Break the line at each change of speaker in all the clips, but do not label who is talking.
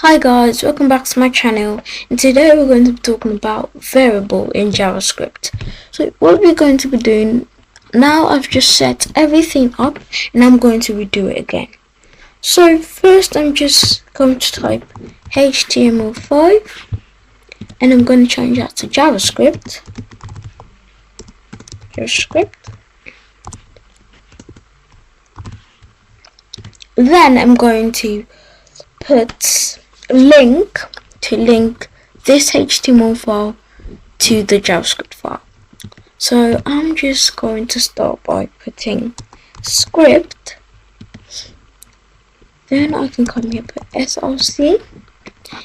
Hi guys, welcome back to my channel, and today we're going to be talking about variable in JavaScript. So what we're going to be doing now, I've just set everything up and I'm going to redo it again. So first I'm just going to type HTML5 and I'm going to change that to JavaScript. Then I'm going to put link this HTML file to the JavaScript file. So I'm just going to start by putting script, then I can come here, put src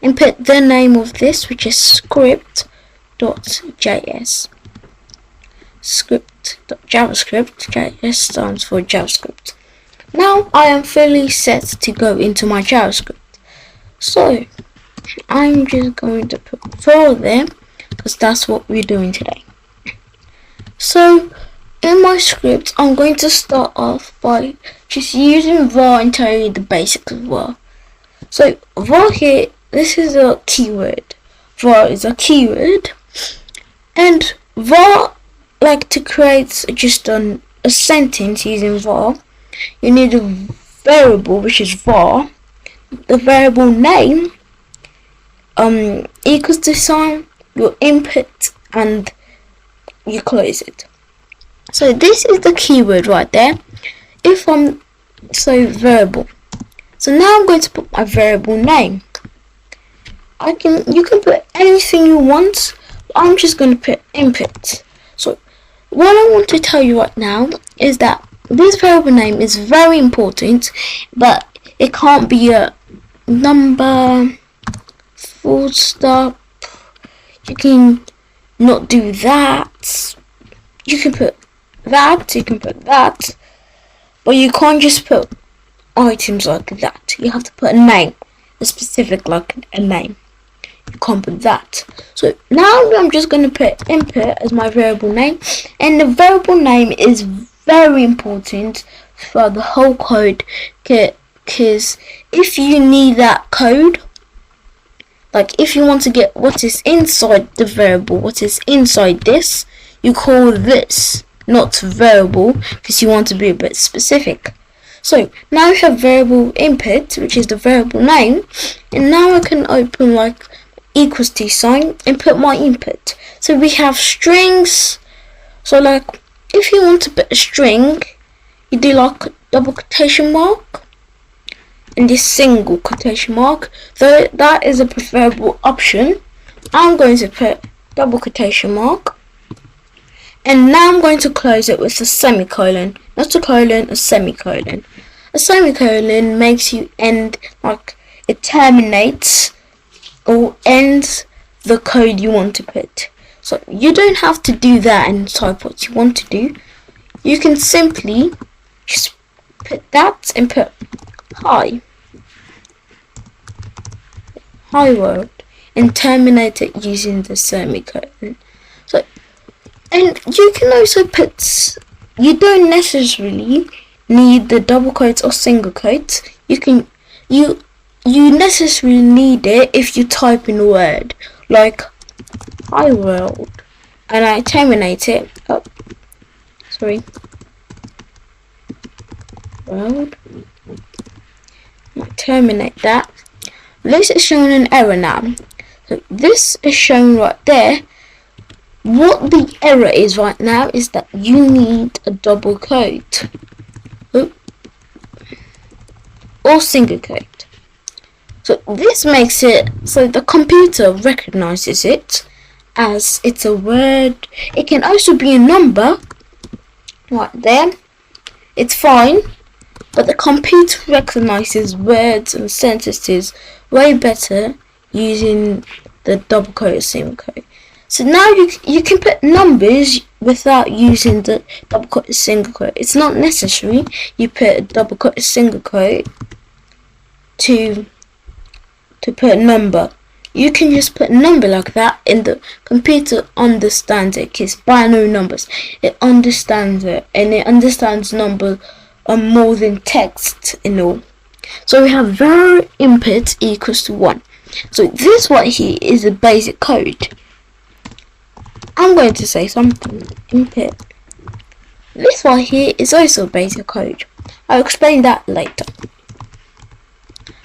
and put the name of this, which is script.js. JS stands for JavaScript. Now I am fully set to go into my JavaScript. So I'm just going to put var there because that's what we're doing today. So in my script, I'm going to start off by just using var and tell you the basics of var. So var here, this is a keyword. Var is a keyword, and var, like to create just a sentence using var, you need a variable which is var. The variable name equals the sign, your input, and you close it. So this is the keyword right there. Variable. So now I'm going to put my variable name. You can put anything you want. I'm just going to put input. So what I want to tell you right now is that this variable name is very important, but it can't be a number, full stop. You can not do that. You can put that, but you can't just put items like that. You have to put a name, a specific, like a name. You can't put that. So now I'm just going to put input as my variable name, and the variable name is very important for the whole code, because if you need that code, like if you want to get what is inside the variable, what is inside this, you call this, not variable, because you want to be a bit specific. So now we have variable input, which is the variable name, and now I can open like equals to sign and put my input. So we have strings. So like if you want to put a string, you do like double quotation mark and this single quotation mark, though that is a preferable option. I'm going to put double quotation mark, and now I'm going to close it with a semicolon, not a colon, a semicolon. A semicolon makes you end, like it terminates or ends the code you want to put. So you don't have to do that and type what you want to do. You can simply just put that and put hi world and terminate it using the semicolon. So, and you can also put, you don't necessarily need the double quotes or single quotes. You necessarily need it if you type in a word like hi world and I terminate it. World. I terminate that. This is showing an error now. So this is shown right there. What the error is right now is that you need a double quote or single quote. So this makes it so the computer recognizes it as it's a word. It can also be a number right there. It's fine, but the computer recognizes words and sentences way better using the double quote or single quote. So now you can put numbers without using the double quote or single quote. It's not necessary you put a double quote or single quote to put a number. You can just put a number like that, and the computer understands it, because binary numbers, it understands it, and it understands numbers more than text and all. So we have var input equals to 1. So this right here is the basic code. I'm going to say something. Input. This right here is also basic code. I'll explain that later.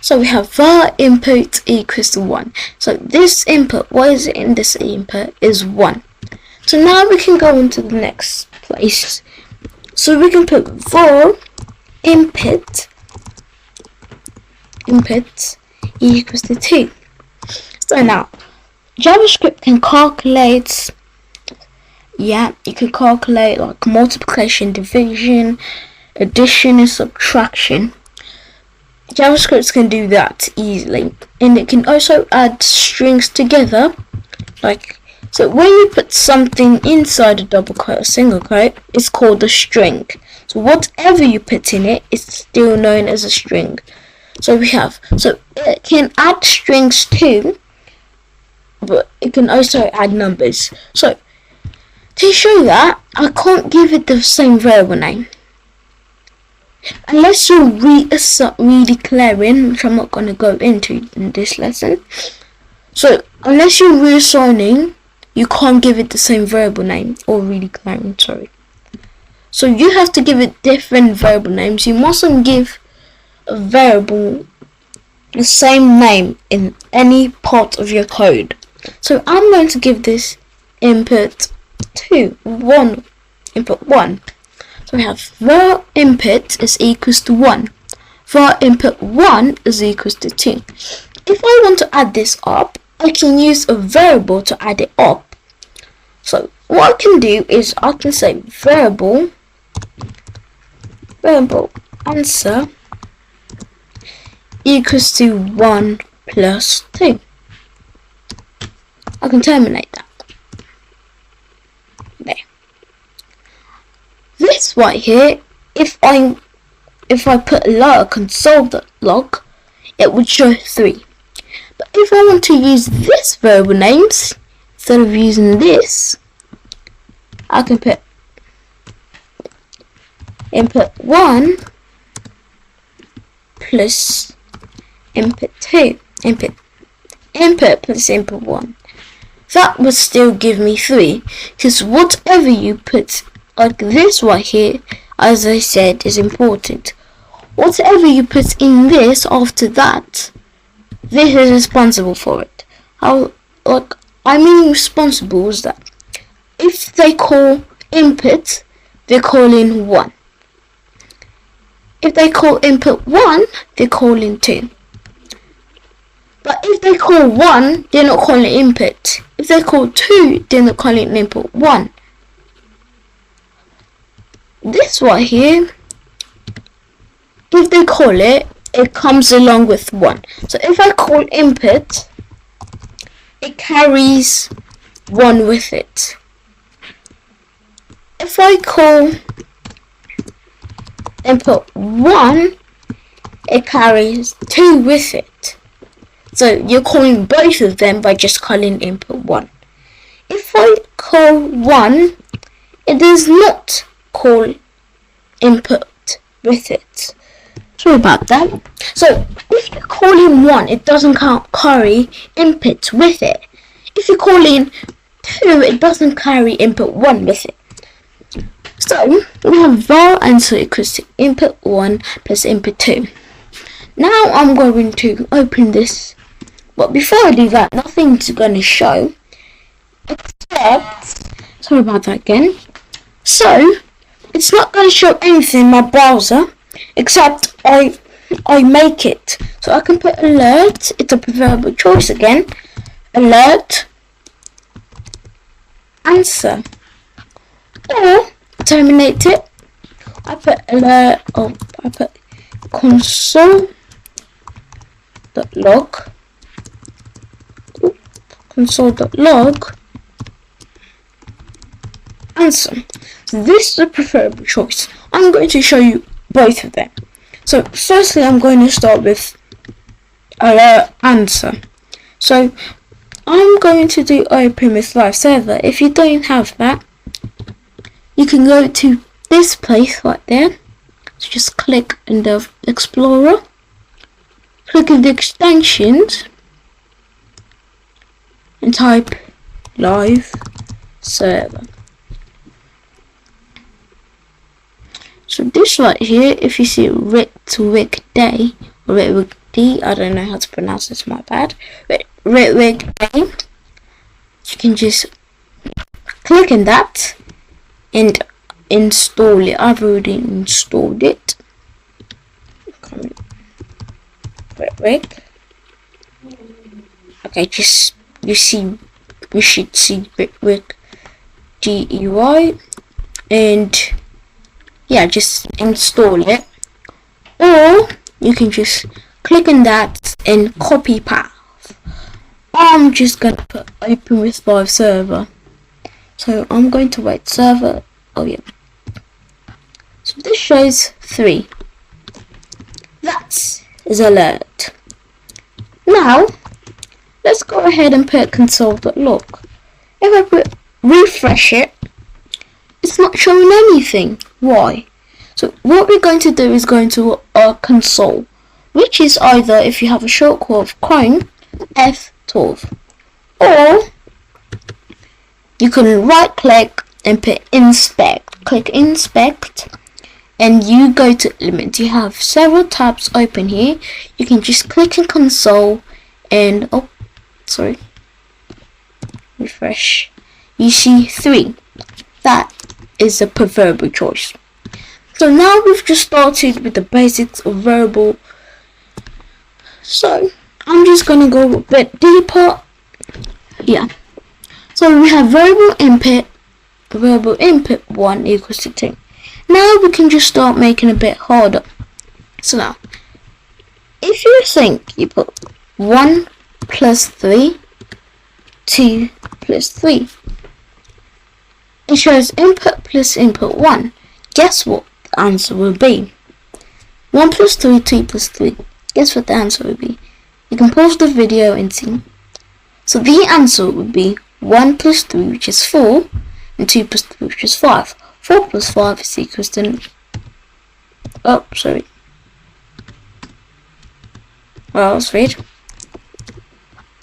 So we have var input equals to 1. So this input, what is in this input, is 1. So now we can go into the next place. So we can put var input equals to 2. So now JavaScript can calculate, you can calculate like multiplication, division, addition and subtraction. JavaScript can do that easily, and it can also add strings together. Like, so when you put something inside a double quote or single quote, it's called a string. So whatever you put in it is still known as a string. So it can add strings too, but it can also add numbers. So to show that, I can't give it the same variable name. Unless you're redeclaring, which I'm not going to go into in this lesson. So unless you're reassigning, you can't give it the same variable name, or redeclaring, sorry. So you have to give it different variable names. You mustn't give a variable the same name in any part of your code. So I'm going to give this input 1. So we have var input is equals to 1. var input 1 is equals to 2. If I want to add this up, I can use a variable to add it up. So what I can do is I can say variable answer equals to 1 plus 2. I can terminate that. There. This right here, if I put a console.log, it would show 3. But if I want to use this variable names, instead of using this, I can put input 1 plus input 2, input plus input 1. That would still give me 3, because whatever you put, like this right here, as I said, is important. Whatever you put in this after that, this is responsible for it. Responsible is that if they call input, they call in 1. If they call input 1, they call in 2. But if they call 1, they're not calling input. If they call 2, they're not calling input 1. This right here, if they call it, it comes along with 1. So if I call input, it carries 1 with it. If I call input 1, it carries 2 with it. So you're calling both of them by just calling input 1. If I call 1, it does not call input with it. Sorry about that. So if you call in 1, it doesn't carry input with it. If you call in 2, it doesn't carry input 1 with it. So we have var answer equals to input 1 plus input 2. Now I'm going to open this, but before I do that, nothing's going to show except, sorry about that again. So it's not going to show anything in my browser except I make it. So I can put alert, it's a preferable choice again, alert answer, or terminate it. I put alert, I put console.log answer. So this is the preferable choice. I'm going to show you both of them. So firstly, I'm going to start with alert answer. So I'm going to do open with live server. If you don't have that, you can go to this place right there. So just click in the Explorer. click on the extensions and type live server. So this right here, if you see Rick to Rick Day, or Rick D, I don't know how to pronounce this, my bad. Rick Day, you can just click on that and install it. I've already installed it. Rick. Okay, just you should see Rick GUI, and yeah, just install it, or you can just click on that and copy path. I'm just gonna put open with live server, so I'm going to write server. Oh yeah, so this shows 3. That is alert. Now let's go ahead and put console.log. If I put refresh it, it's not showing anything. Why? So what we're going to do is going to our console, which is either, if you have a shortcut of Chrome, F12, or you can right click and put inspect. Click inspect and you go to element. You have several tabs open here. You can just click on console and refresh. You see 3. That is a preferable choice. So now we've just started with the basics of variable. So I'm just gonna go a bit deeper. Yeah. So we have variable input 1 equals to 2. Now we can just start making it a bit harder. So now, if you think you put 1 plus 3, 2 plus 3, it shows input plus input 1. Guess what the answer will be? 1 plus 3, 2 plus 3. Guess what the answer will be? You can pause the video and see. So the answer would be 1 plus 3, which is 4, and 2 plus 3, which is 5. 4 plus 5 is equals to... Oh, sorry. Well, let's read.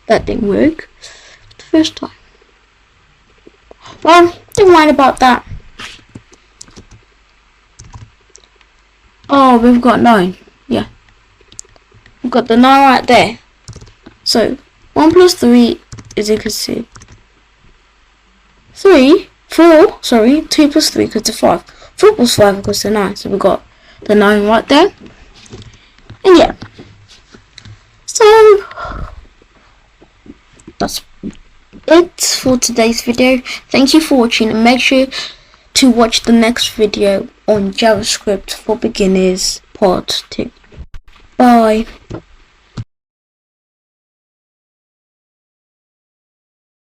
That didn't work the first time. Well, don't mind about that. Oh, we've got 9. Yeah. We've got the 9 right there. So, 1 plus 3 is equal to 2 plus 3 equals to 5. 4 plus 5 equals to 9. So we've got the 9 right there. And yeah. So, that's it for today's video. Thank you for watching, and make sure to watch the next video on JavaScript for Beginners Part 2. Bye.